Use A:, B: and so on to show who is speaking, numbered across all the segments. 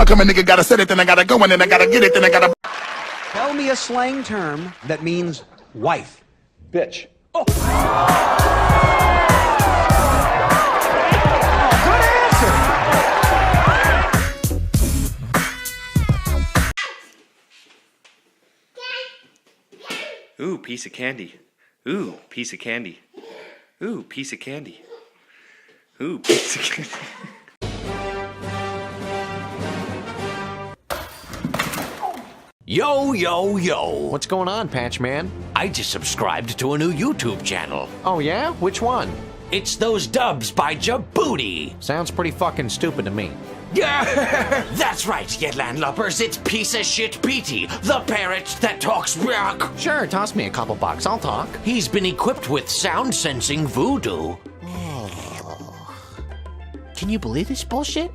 A: come a nigga gotta set it, then I gotta go, and then I gotta get it, then I gotta.
B: Tell me a slang term that means wife.
C: Bitch.
B: Oh. Good answer.
D: Ooh, piece of candy. Ooh, piece of candy. Ooh, piece of candy. Ooh, piece of candy.
E: Yo, yo, yo.
F: What's going on, Patchman?
E: I just subscribed to a new YouTube channel.
F: Oh yeah? Which one?
E: It's Those Dubs by Djibouti.
F: Sounds pretty fucking stupid to me.
E: Yeah, that's right, you landlubbers. It's piece of shit Petey, the parrot that talks back.
F: Sure, toss me a couple bucks, I'll talk.
E: He's been equipped with sound sensing voodoo.
F: Can you believe this bullshit?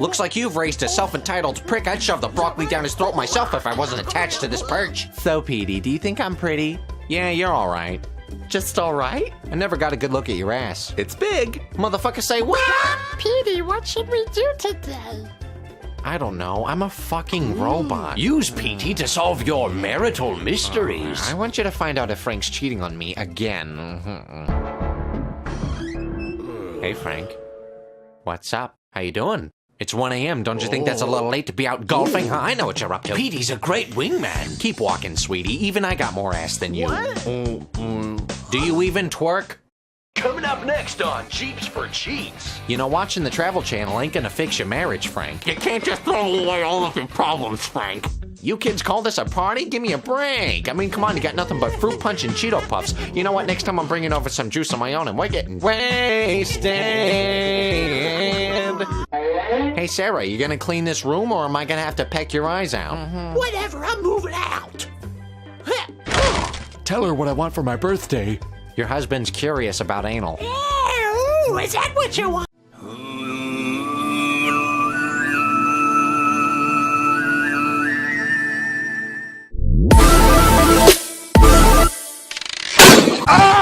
F: Looks like you've raised a self-entitled prick. I'd shove the broccoli down his throat myself if I wasn't attached to this perch. So, Petey, do you think I'm pretty? Yeah, you're alright. Just alright? I never got a good look at your ass. It's big. Motherfucker, say what?
G: Petey, what should we do today?
F: I don't know. I'm a fucking robot.
E: Use Petey to solve your marital mysteries.
F: I want you to find out if Frank's cheating on me again. Hey, Frank. What's up? How you doing? It's 1 a.m. Don't you think that's a little late to be out golfing? Huh? I know what you're up to.
E: Petey's a great wingman.
F: Keep walking, sweetie. Even I got more ass than you.
E: What?
F: Do you even twerk?
E: Coming up next on Cheeps for Cheats.
F: You know, watching the Travel Channel ain't gonna fix your marriage, Frank.
E: You can't just throw away all of your problems, Frank.
F: You kids call this a party? Give me a break. I mean, come on, you got nothing but fruit punch and Cheeto Puffs. You know what? Next time I'm bringing over some juice of my own and we're getting wasted. Hey, Sarah, you gonna clean this room or am I gonna have to peck your eyes out?
E: Whatever, I'm moving out.
C: Tell her what I want for my birthday.
F: Your husband's curious about anal.
E: Ooh, is that what you want?
A: Ah!